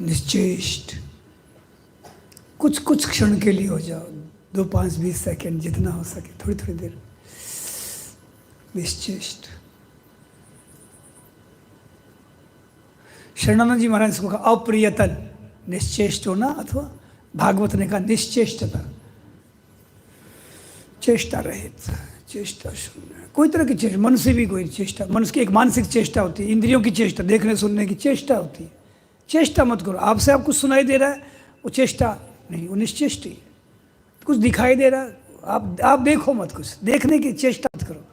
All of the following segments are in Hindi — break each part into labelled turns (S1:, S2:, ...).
S1: निश्चेष्ट, कुछ कुछ क्षण के लिए हो जाओ, 2, 5, 20 सेकंड, जितना हो सके, थोड़ी थोड़ी देर निश्चेष्ट। शरणानंद जी महाराज को कहा अप्रियतन, निश्चेष्ट होना, अथवा भागवत ने कहा निश्चेष्टता, चेष्टा रहित, चेष्टा शून्य, कोई तरह की चेष्टा, मन से भी कोई चेष्टा, मन की एक मानसिक चेष्टा होती है, इंद्रियों की चेष्टा, देखने सुनने की चेष्टा होती है। चेष्टा मत करो, आपसे आप कुछ सुनाई दे रहा है, वो चेष्टा नहीं, वो निश्चेष्ट ही। कुछ दिखाई दे रहा है, आप देखो मत, कुछ देखने की चेष्टा मत करो।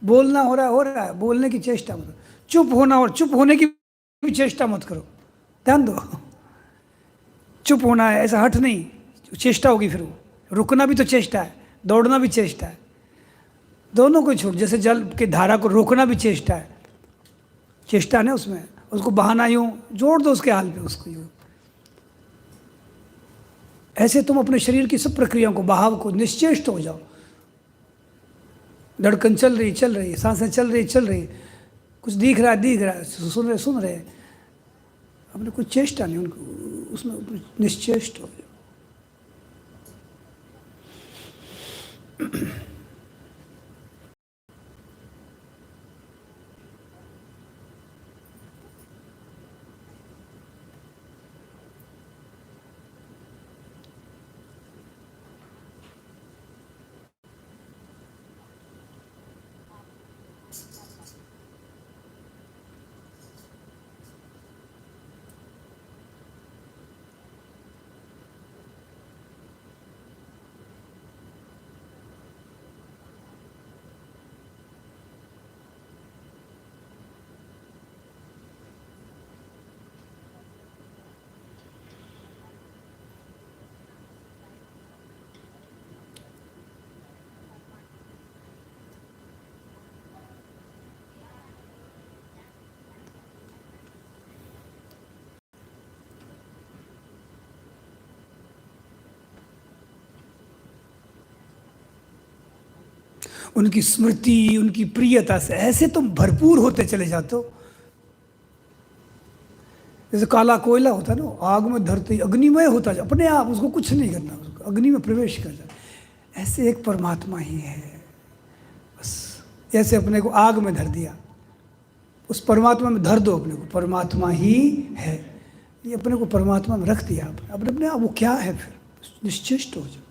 S1: बोलना हो रहा है, बोलने की चेष्टा मत करो। चुप होना और चुप होने की भी चेष्टा मत करो, ध्यान दो। चुप होना है ऐसा हट नहीं, चेष्टा होगी फिर वो। रुकना भी तो चेष्टा है, दौड़ना भी चेष्टा है, दोनों को छोड़। जैसे जल की धारा को रोकना भी चेष्टा है, चेष्टा ना उसमें, उसको बहाना यूं जोड़ दो उसके हाल पे, उसको यूं। ऐसे तुम अपने शरीर की सब प्रक्रियाओं को, बहाव को, निश्चेष्ट हो जाओ। धड़कन चल रही, सांसें चल रही, कुछ दिख रहा है, सुन रहे, अपने कुछ चेष्टा नहीं, उनको उसमें निश्चेष्ट हो जाओ। उनकी स्मृति, उनकी प्रियता से ऐसे तुम भरपूर होते चले जाते हो। जैसे काला कोयला होता है ना, आग में धरते ही अग्निमय होता जाए अपने आप, उसको कुछ नहीं करना, उसको अग्नि में प्रवेश कर जाए। ऐसे एक परमात्मा ही है बस। जैसे अपने को आग में धर दिया, उस परमात्मा में धर दो अपने को, परमात्मा ही है। ये अपने को परमात्मा में रख दिया अपने आप, वो क्या है फिर, निश्चिष्ट हो जाओ।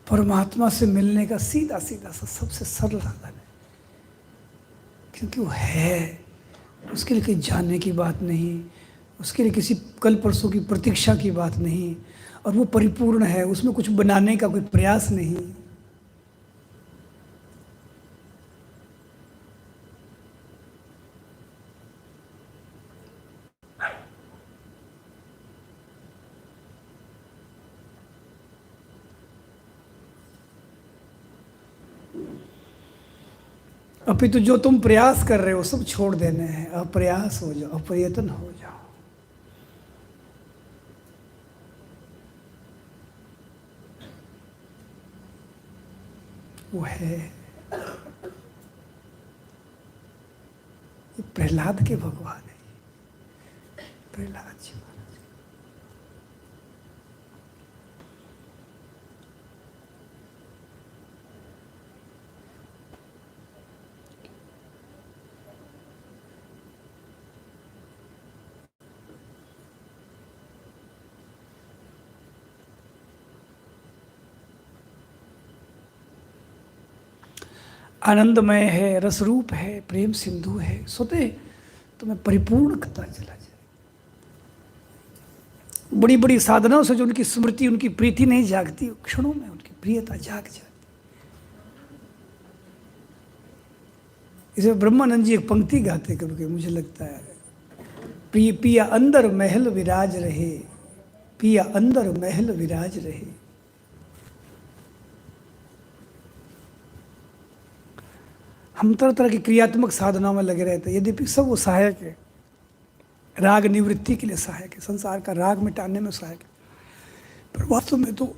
S1: परमात्मा से मिलने का सीधा सीधा सा सबसे सरल साधन है, क्योंकि वो है। उसके लिए कहीं जानने की बात नहीं, उसके लिए किसी कल परसों की प्रतीक्षा की बात नहीं, और वो परिपूर्ण है, उसमें कुछ बनाने का कोई प्रयास नहीं। अपितु जो तुम प्रयास कर रहे हो सब छोड़ देने हैं, अप्रयास हो जाओ, अप्रयत्न हो जाओ। वो है। ये प्रहलाद के भगवान है, प्रहलाद जी महाराज। आनंदमय है, रसरूप है, प्रेम सिंधु है, स्वतः तुम्हें परिपूर्ण करता चला जाए। बड़ी बड़ी साधनाओं से जो उनकी स्मृति, उनकी प्रीति नहीं जागती, क्षणों में उनकी प्रियता जाग जाती। इसे ब्रह्मानंद जी एक पंक्ति गाते कभी, मुझे लगता है, पिया अंदर महल विराज रहे, पिया अंदर महल विराज रहे। हम तरह तरह की क्रियात्मक साधनाओं में लगे रहते हैं, यद्यपि सब वो सहायक है, राग निवृत्ति के लिए सहायक है, संसार का राग मिटाने में सहायक है, पर वास्तव में तो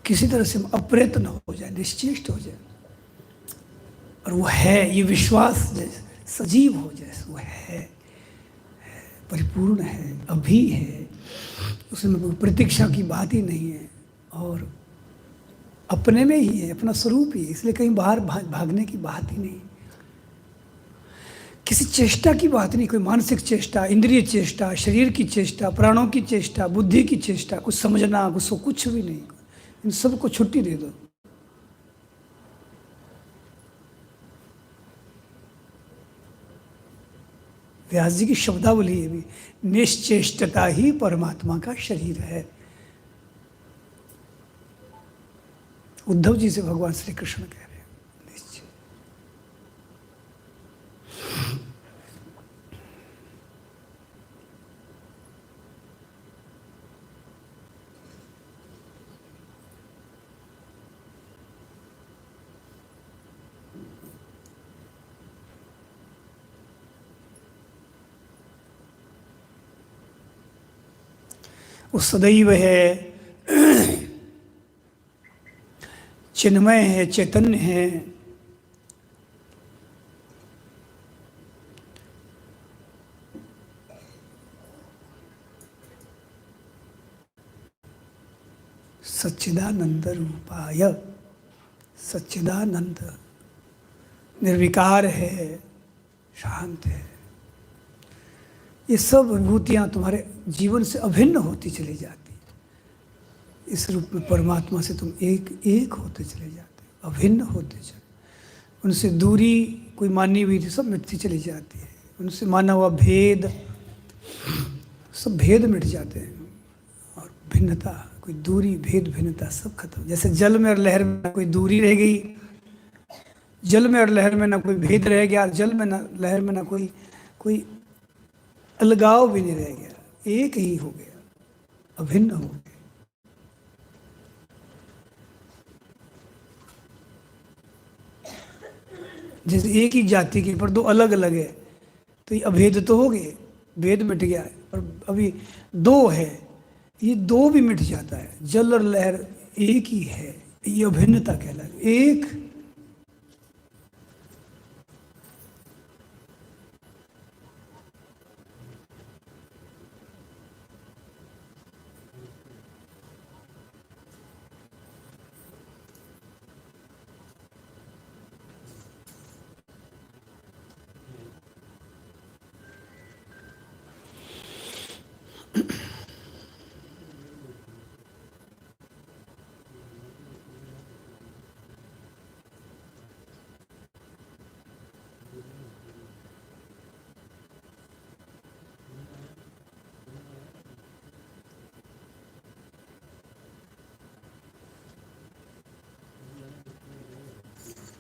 S1: किसी तरह से हम अप्रयत्न हो जाए, निश्चेष्ट हो जाए, और वो है, ये विश्वास जैसे सजीव हो, जैसे वो है, परिपूर्ण है, अभी है, उसमें कोई प्रतीक्षा की बात ही नहीं है, और अपने में ही है, अपना स्वरूप ही है, इसलिए कहीं बाहर भागने की बात ही नहीं, किसी चेष्टा की बात नहीं, कोई मानसिक चेष्टा, इंद्रिय चेष्टा, शरीर की चेष्टा, प्राणों की चेष्टा, बुद्धि की चेष्टा, कुछ समझना, कुछ भी नहीं, इन सबको छुट्टी दे दो। व्यास जी की शब्दावली है भी, निश्चेष्टता ही परमात्मा का शरीर है। उद्धव जी से भगवान श्री कृष्ण कह रहे हैं, निश्चय। वो सदैव है, चिन्मय है, चैतन्य है, सच्चिदानंद रूपाय, सच्चिदानंद, निर्विकार है, शांत है। ये सब विभूतियाँ तुम्हारे जीवन से अभिन्न होती चली जाती, इस रूप में परमात्मा से तुम एक होते चले जाते, अभिन्न होते चले, उनसे दूरी कोई मानी हुई थी सब मिटती चली जाती है, उनसे माना हुआ भेद, सब भेद मिट जाते हैं, और भिन्नता, कोई दूरी, भेद, भिन्नता सब खत्म। जैसे जल में और लहर में कोई दूरी रह गई, जल में और लहर में ना कोई भेद रह गया, जल में ना लहर में ना कोई अलगाव भी नहीं रह गया, एक ही हो गया, अभिन्न हो गया। जैसे एक ही जाति के पर दो अलग अलग है, तो ये अभेद तो हो गए, भेद मिट गया है, पर अभी दो है, ये दो भी मिट जाता है, जल और लहर एक ही है, ये अभिन्नता कहलाती, एक।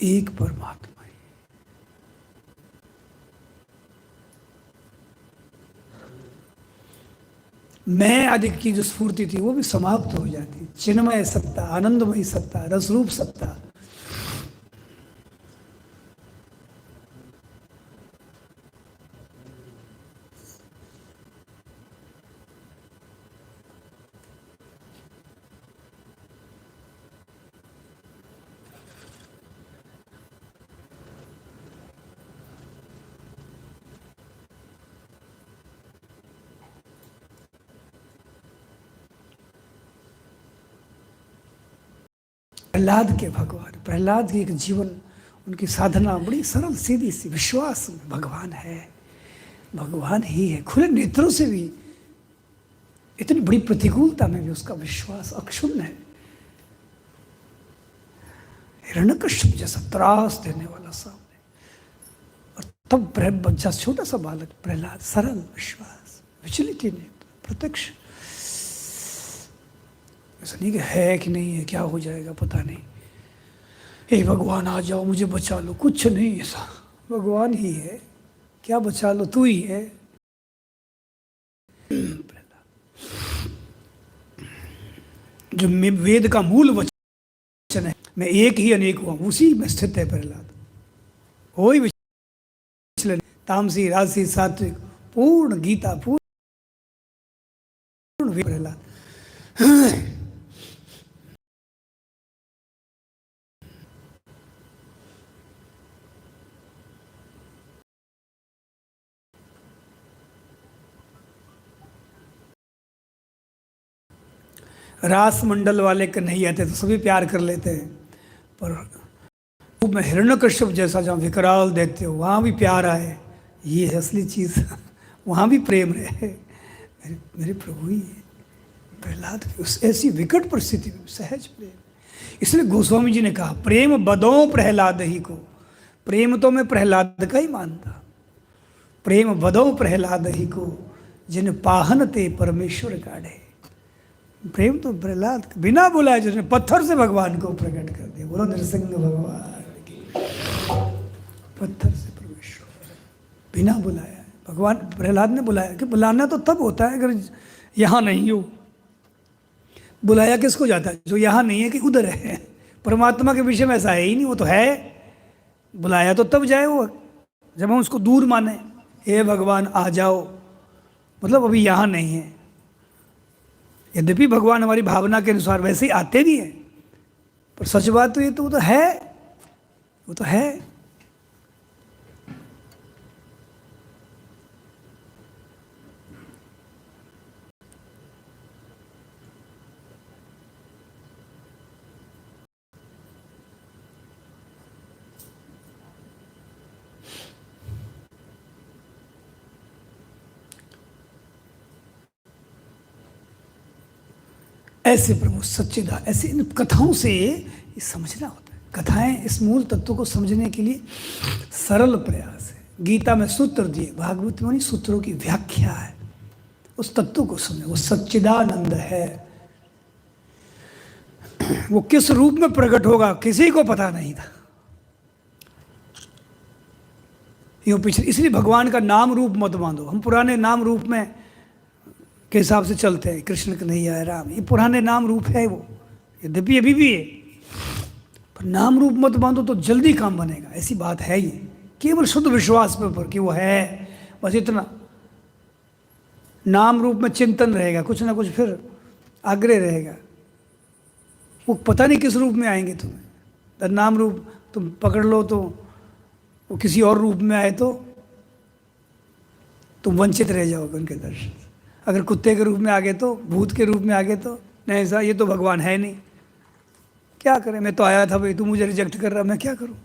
S1: एक परमात्मा है। मैं आदि की जो स्फूर्ति थी वो भी समाप्त हो जाती, चिन्मय सत्ता, आनंदमयी सत्ता, रसरूप सत्ता। प्रहलाद के भगवान, प्रहलाद के एक जीवन उनकी साधना बड़ी सरल सीधी सी, विश्वास में भगवान है, भगवान ही है, खुले नेत्रों से भी, इतनी बड़ी प्रतिकूलता में भी उसका विश्वास अक्षुण्ण है। हिरण्यकश्यप जैसा त्रास देने वाला सामने, और तब बच्चा, छोटा सा बालक प्रहलाद, सरल विश्वास, विचलित ही नहीं, प्रत्यक्ष। ऐसा नहीं कि है कि नहीं है, क्या हो जाएगा पता नहीं, हे भगवान आ जाओ मुझे बचा लो, कुछ नहीं ऐसा, भगवान ही है, क्या बचा लो, तू ही है। जो वेद का मूल वचन है, मैं एक ही अनेक हुआ, उसी में स्थित है प्रहलाद। कोई विचलन, तामसी राजसी सात्विक, पूर्ण गीता, पूर्ण प्रहलाद। रास मंडल वाले के नहीं आते तो सभी प्यार कर लेते हैं, पर मैं हिरण्यकश्यप जैसा जहाँ विकराल देखते हो वहाँ भी प्यार आए, ये है असली चीज़। वहाँ भी प्रेम रहे, मेरे प्रभु ही है। प्रहलाद की उस ऐसी विकट परिस्थिति में सहज प्रेम, इसलिए गोस्वामी जी ने कहा प्रेम बदो प्रहलाद ही को। प्रेम तो मैं प्रहलाद का ही मानता, प्रेम बदो प्रहलाद ही को, जिन पाहन ते परमेश्वर काढ़े। प्रेम तो प्रहलाद बिना बुलाए जिसने पत्थर से भगवान को प्रकट कर दिया। बोलो नरसिंह भगवान की। पत्थर से परमेश्वर बिना बुलाया, भगवान प्रहलाद ने बुलाया कि बुलाना तो तब होता है अगर यहाँ नहीं हो। बुलाया किसको जाता है? जो यहाँ नहीं है कि उधर है। परमात्मा के विषय में ऐसा है ही नहीं, वो तो है। बुलाया तो तब जाए वो जब हम उसको दूर माने, हे भगवान आ जाओ, मतलब अभी यहाँ नहीं है। यद्यपि भगवान हमारी भावना के अनुसार वैसे ही आते भी हैं, पर सच बात तो ये तो वो तो है, वो तो है। ऐसे प्रभु सच्चिदा, ऐसे इन कथाओं से ये समझना होता है। कथाएं इस मूल तत्व को समझने के लिए सरल प्रयास है। गीता में सूत्र दिए, भागवत में सूत्रों की व्याख्या है। उस तत्व को समझे, वो सच्चिदानंद है। वो किस रूप में प्रकट होगा किसी को पता नहीं था। यूँ पिछले, इसलिए भगवान का नाम रूप मत बांधो। हम पुराने नाम रूप में के हिसाब से चलते हैं, कृष्ण कन्हैया है, राम, ये पुराने नाम रूप है वो, यद्यपि अभी भी है, पर नाम रूप मत बांधो तो जल्दी काम बनेगा। ऐसी बात है ये, केवल शुद्ध विश्वास पे ऊपर कि वो है, बस इतना। नाम रूप में चिंतन रहेगा, कुछ ना कुछ फिर आग्रह रहेगा। वो पता नहीं किस रूप में आएंगे तुम्हें। नाम रूप तुम पकड़ लो तो वो किसी और रूप में आए तो तुम वंचित रह जाओगे उनके दर्शन से। अगर कुत्ते के रूप में आ गए तो, भूत के रूप में आ गए तो, नहीं ऐसा, ये तो भगवान है नहीं, क्या करें, मैं तो आया था भाई, तू मुझे रिजेक्ट कर रहा, मैं क्या करूं।